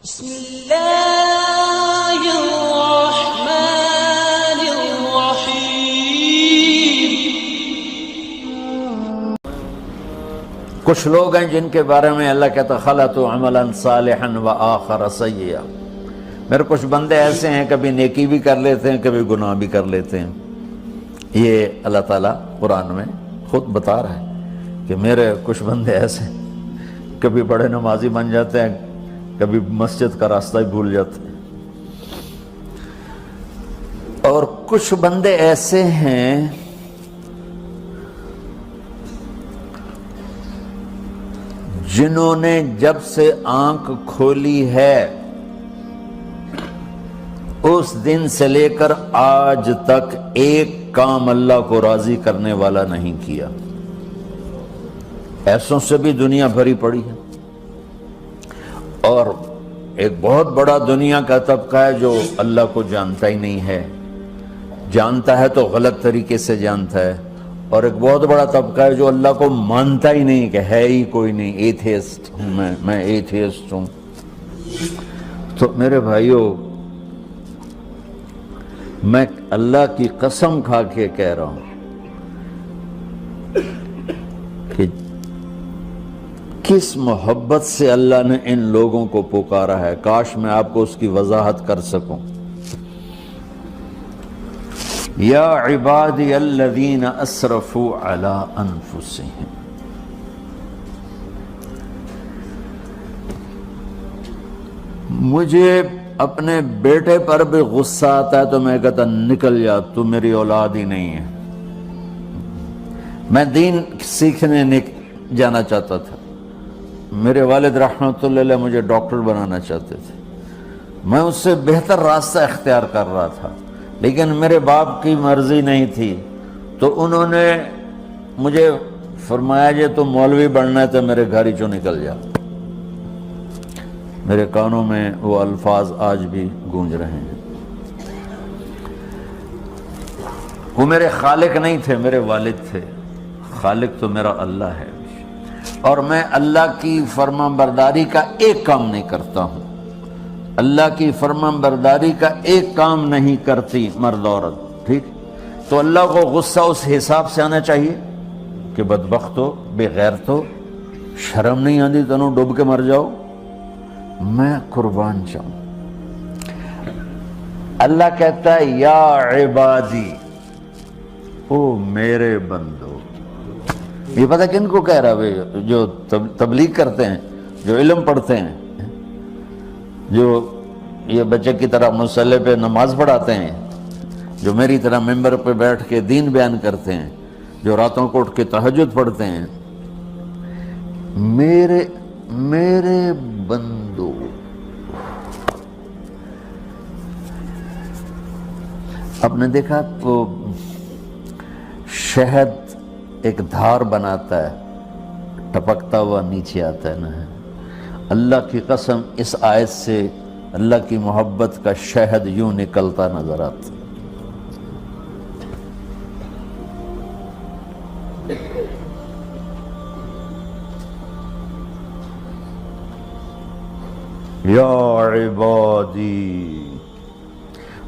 بسم اللہ الرحمن الرحیم۔ کچھ لوگ ہیں جن کے بارے میں اللہ کہتا خلطوا عملا صالحا وآخر سیئا، میرے کچھ بندے ایسے ہیں کبھی نیکی بھی کر لیتے ہیں کبھی گناہ بھی کر لیتے ہیں۔ یہ اللہ تعالیٰ قرآن میں خود بتا رہا ہے کہ میرے کچھ بندے ایسے ہیں، کبھی بڑے نمازی بن جاتے ہیں کبھی مسجد کا راستہ ہی بھول جاتے ہیں، اور کچھ بندے ایسے ہیں جنہوں نے جب سے آنکھ کھولی ہے اس دن سے لے کر آج تک ایک کام اللہ کو راضی کرنے والا نہیں کیا۔ ایسوں سے بھی دنیا بھری پڑی ہے، اور ایک بہت بڑا دنیا کا طبقہ ہے جو اللہ کو جانتا ہی نہیں ہے، جانتا ہے تو غلط طریقے سے جانتا ہے، اور ایک بہت بڑا طبقہ ہے جو اللہ کو مانتا ہی نہیں کہ ہے ہی کوئی نہیں، ایتھیسٹ ہوں میں ایتھیسٹ ہوں۔ تو میرے بھائیوں، میں اللہ کی قسم کھا کے کہہ رہا ہوں کہ کس محبت سے اللہ نے ان لوگوں کو پکارا ہے، کاش میں آپ کو اس کی وضاحت کر سکوں۔ یا عبادی الذین اسرفوا علی انفسہم، مجھے اپنے بیٹے پر بھی غصہ آتا ہے تو میں کہتا نکل جا، تو میری اولاد ہی نہیں ہے۔ میں دین سیکھنے جانا چاہتا تھا، میرے والد رحمۃ اللہ علیہ مجھے ڈاکٹر بنانا چاہتے تھے، میں اس سے بہتر راستہ اختیار کر رہا تھا، لیکن میرے باپ کی مرضی نہیں تھی، تو انہوں نے مجھے فرمایا جی تو مولوی بننا ہے تو میرے گھر ہی چوں نکل جا۔ میرے کانوں میں وہ الفاظ آج بھی گونج رہے ہیں۔ وہ میرے خالق نہیں تھے، میرے والد تھے، خالق تو میرا اللہ ہے، اور میں اللہ کی فرمان برداری کا ایک کام نہیں کرتا ہوں۔ اللہ کی فرمان برداری کا ایک کام نہیں کرتی مرد عورت، ٹھیک؟ تو اللہ کو غصہ اس حساب سے آنا چاہیے کہ بدبخت ہو، بے غیرت ہو، شرم نہیں آتی تنوں ڈوب کے مر جاؤ۔ میں قربان جاؤں، اللہ کہتا ہے یا عبادی، او میرے بندو۔ یہ پتہ کن کو کہہ رہا ہے؟ جو تبلیغ کرتے ہیں، جو علم پڑھتے ہیں، جو یہ بچے کی طرح مصلی پہ نماز پڑھاتے ہیں، جو میری طرح ممبر پہ بیٹھ کے دین بیان کرتے ہیں، جو راتوں کو اٹھ کے تہجد پڑھتے ہیں۔ میرے بندو، آپ نے دیکھا تو شہد ایک دھار بناتا ہے، ٹپکتا ہوا نیچے آتا ہے نا۔ اللہ کی قسم اس آیت سے اللہ کی محبت کا شہد یوں نکلتا نظر آتا۔ یا عبادی،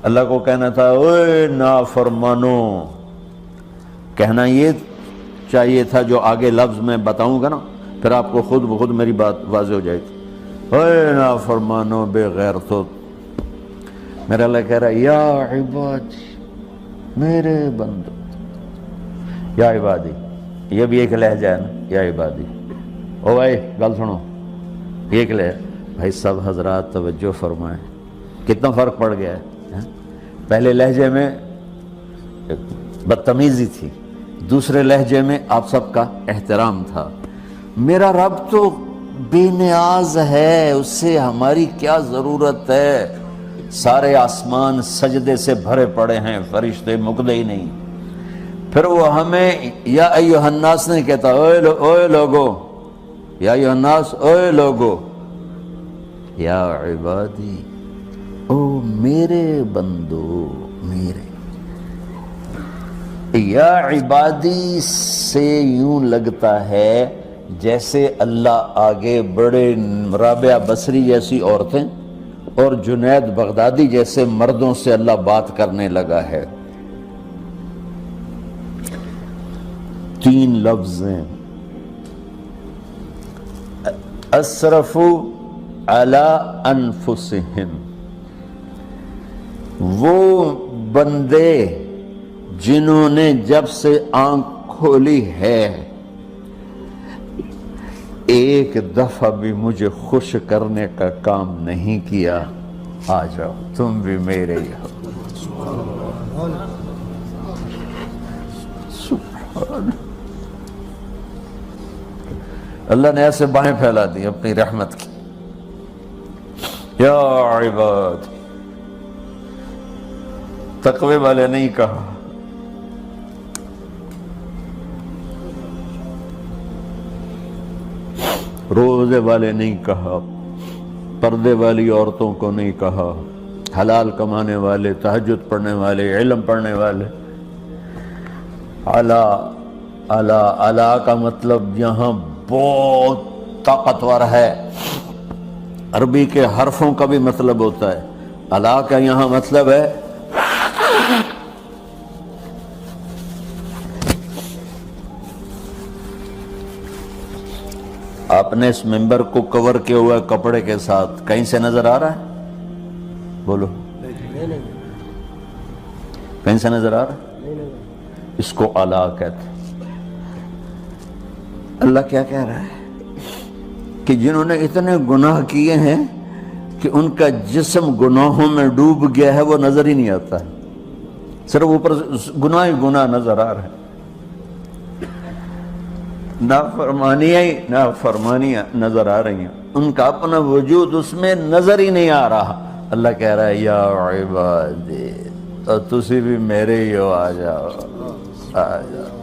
اللہ کو کہنا تھا اوے نافرمانو، کہنا یہ چاہیے تھا جو آگے لفظ میں بتاؤں گا نا، پھر آپ کو خود بخود میری بات واضح ہو جائے گی۔ اے نافرمانو، بے غیرتو، میرا اللہ کہہ رہا ہے یا عبادی، میرے بندو، یا عبادی، یہ بھی ایک لہجہ ہے نا، یا عبادی۔ او بھائی گل سنو، یہ ایک لہجہ، بھائی سب حضرات توجہ فرمائیں، کتنا فرق پڑ گیا ہے۔ پہلے لہجے میں بدتمیزی تھی، دوسرے لہجے میں آپ سب کا احترام تھا۔ میرا رب تو بے نیاز ہے، اس سے ہماری کیا ضرورت ہے؟ سارے آسمان سجدے سے بھرے پڑے ہیں، فرشتے مکدے ہی نہیں۔ پھر وہ ہمیں یا ایھا الناس نہیں کہتا، اوے لوگو، یا ایھا الناس، اوے لوگو، یا عبادی، او میرے بندو، میرے۔ یا عبادی سے یوں لگتا ہے جیسے اللہ آگے بڑے رابعہ بصری جیسی عورتیں اور جنید بغدادی جیسے مردوں سے اللہ بات کرنے لگا ہے. 3 لفظ ہیں. اسرفوا علی انفسہم، وہ بندے جنہوں نے جب سے آنکھ کھولی ہے ایک دفعہ بھی مجھے خوش کرنے کا کام نہیں کیا. آ جاؤ تم بھی میرے ہی ہو. سبحان اللہ نے ایسے باہیں پھیلا دی اپنی رحمت کی. یا عباد، تقوی والے نہیں کہا، روزے والے نہیں کہا، پردے والی عورتوں کو نہیں کہا، حلال کمانے والے، تہجد پڑھنے والے، علم پڑھنے والے. اعلیٰ کا مطلب یہاں بہت طاقتور ہے. عربی کے حرفوں کا بھی مطلب ہوتا ہے. اعلیٰ کا یہاں مطلب ہے آپ نے اس ممبر کو کور کیا ہوا ہے کپڑے کے ساتھ، کہیں سے نظر آ رہا ہے؟ بولو، کہیں سے نظر آ رہا ہے؟ اس کو اعلیٰ کہتے ہیں. اللہ کیا کہہ رہا ہے کہ جنہوں نے اتنے گناہ کیے ہیں کہ ان کا جسم گناہوں میں ڈوب گیا ہے، وہ نظر ہی نہیں آتا ہے، صرف اوپر گناہ ہی گناہ نظر آ رہا ہے. نافرمانیاں نظر آ رہی ہیں، ان کا اپنا وجود اس میں نظر ہی نہیں آ رہا. اللہ کہہ رہا ہے یا عبادی، اور تسی بھی میرے ہی ہو، آ جاؤ آ جاؤ.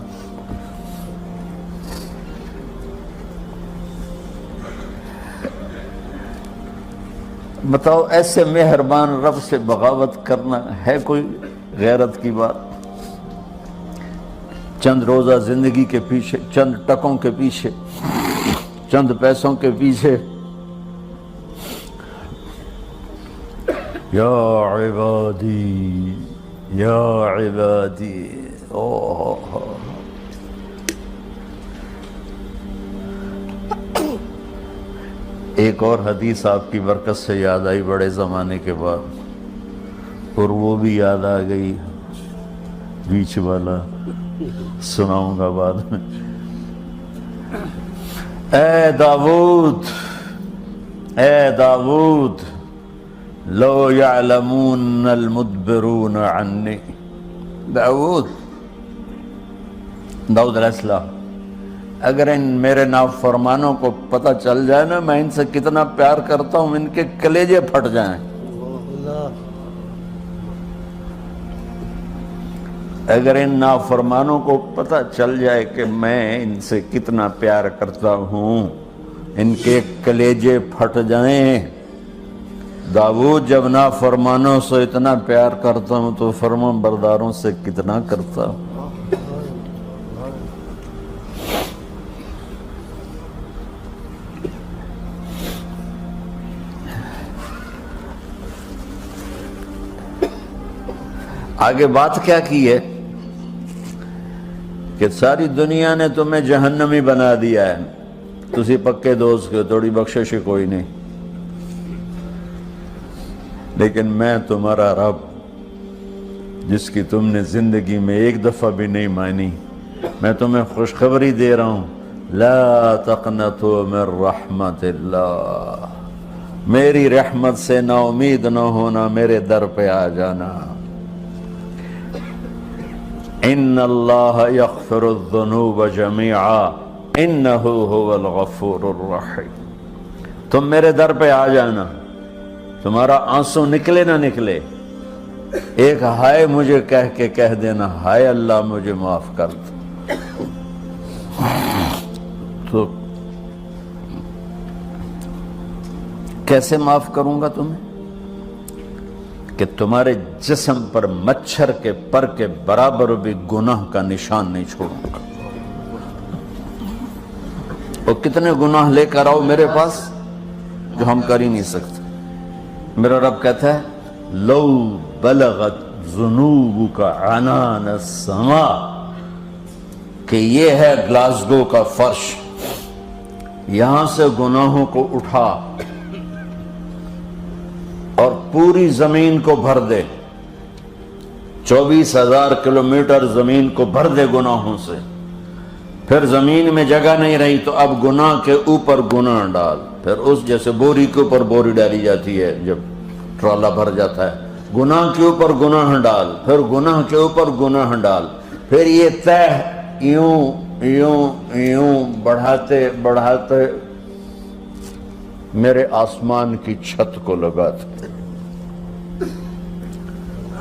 بتاؤ ایسے مہربان رب سے بغاوت کرنا ہے کوئی غیرت کی بات؟ چند روزہ زندگی کے پیچھے، چند ٹکوں کے پیچھے، چند پیسوں کے پیچھے. یا عبادی یا عبادی. ایک اور حدیث آپ کی برکت سے یاد آئی بڑے زمانے کے بعد، اور وہ بھی یاد آ گئی، بیچ والا سناؤں گا بعد میں. اے داود لو یعلمون المدبرون عنی. داود علیہ السلام، اگر ان میرے نافرمانوں کو پتہ چل جائے نا میں ان سے کتنا پیار کرتا ہوں، ان کے کلیجے پھٹ جائیں. اگر ان نافرمانوں کو پتہ چل جائے کہ میں ان سے کتنا پیار کرتا ہوں، ان کے کلیجے پھٹ جائیں. داؤد جب نافرمانوں سے اتنا پیار کرتا ہوں تو فرمان برداروں سے کتنا کرتا ہوں. آگے بات کیا کی ہے کہ ساری دنیا نے تمہیں جہنمی بنا دیا ہے، تسی پکے دوست کے تھوڑی بخشش کوئی نہیں، لیکن میں تمہارا رب جس کی تم نے زندگی میں ایک دفعہ بھی نہیں مانی، میں تمہیں خوشخبری دے رہا ہوں. لا تقنطوا من رحمت اللہ، میری رحمت سے نا امید نہ ہونا، میرے در پہ آ جانا. ان اللہ یغفر الذنوب جميعا انہ هو الغفور الرحیم. تم میرے در پہ آ جانا، تمہارا آنسو نکلے نہ نکلے، ایک ہائے مجھے کہہ دینا، ہائے اللہ مجھے معاف کر دو. تو کیسے معاف کروں گا تمہیں؟ کہ تمہارے جسم پر مچھر کے پر کے برابر بھی گناہ کا نشان نہیں چھوڑوں گا. اور کتنے گناہ لے کر آؤ میرے پاس جو ہم کر ہی نہیں سکتے. میرا رب کہتا ہے لو بلغت ذنوبک عنان السماء، کہ یہ ہے گلاسگو کا فرش، یہاں سے گناہوں کو اٹھا اور پوری زمین کو بھر دے، 24,000 کلومیٹر زمین کو بھر دے گناہوں سے، پھر زمین میں جگہ نہیں رہی تو اب گناہ کے اوپر گناہ ڈال، پھر اس جیسے بوری کے اوپر بوری ڈالی جاتی ہے جب ٹرالا بھر جاتا ہے، گناہ کے اوپر گناہ ڈال، پھر گناہ کے اوپر گناہ ڈال، پھر یہ تہ یوں یوں یوں بڑھاتے بڑھاتے میرے آسمان کی چھت کو لگاتے۔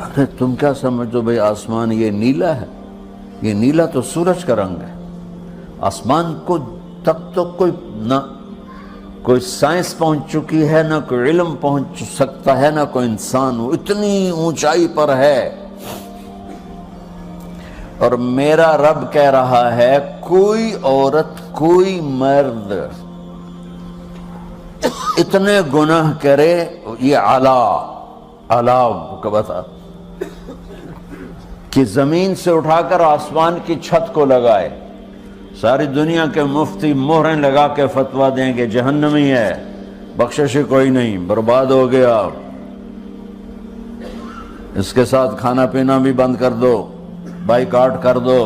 ارے تم کیا سمجھو بھئی آسمان یہ نیلا ہے؟ یہ نیلا تو سورج کا رنگ ہے۔ آسمان کو تک تو کوئی سائنس پہنچ چکی ہے، نہ کوئی علم پہنچ سکتا ہے، نہ کوئی انسان، وہ اتنی اونچائی پر ہے۔ اور میرا رب کہہ رہا ہے کوئی عورت کوئی مرد اتنے گناہ کرے، یہ اعلیٰ کا بتا کہ زمین سے اٹھا کر آسمان کی چھت کو لگائے، ساری دنیا کے مفتی مہریں لگا کے فتویٰ دیں کہ جہنمی ہے، بخشش کوئی نہیں، برباد ہو گیا، اس کے ساتھ کھانا پینا بھی بند کر دو، بائیکاٹ کر دو۔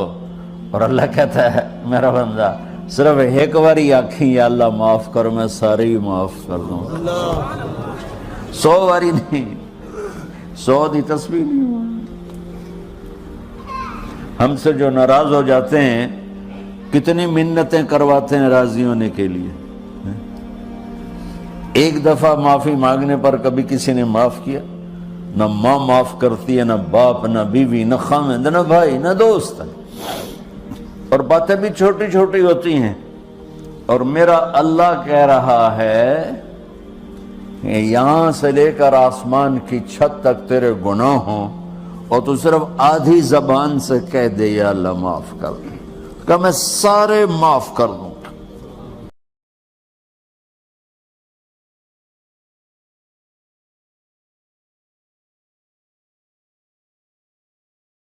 اور اللہ کہتا ہے میرا بندہ صرف ایک باری آکھیں یا اللہ معاف کر، میں سارے ہی معاف کر دوں، 100 باری نہیں، 100 دی تسبیح نہیں۔ ہم سے جو ناراض ہو جاتے ہیں کتنی منتیں کرواتے ہیں راضی ہونے کے لیے، ایک دفعہ معافی مانگنے پر کبھی کسی نے معاف کیا؟ نہ ماں معاف کرتی ہے، نہ باپ، نہ بیوی، نہ خامند، نہ بھائی، نہ دوست، اور باتیں بھی چھوٹی چھوٹی ہوتی ہیں۔ اور میرا اللہ کہہ رہا ہے کہ یہاں سے لے کر آسمان کی چھت تک تیرے گناہ ہوں اور تو صرف آدھی زبان سے کہہ دے یا اللہ معاف کر دے، کہ میں سارے معاف کر دوں۔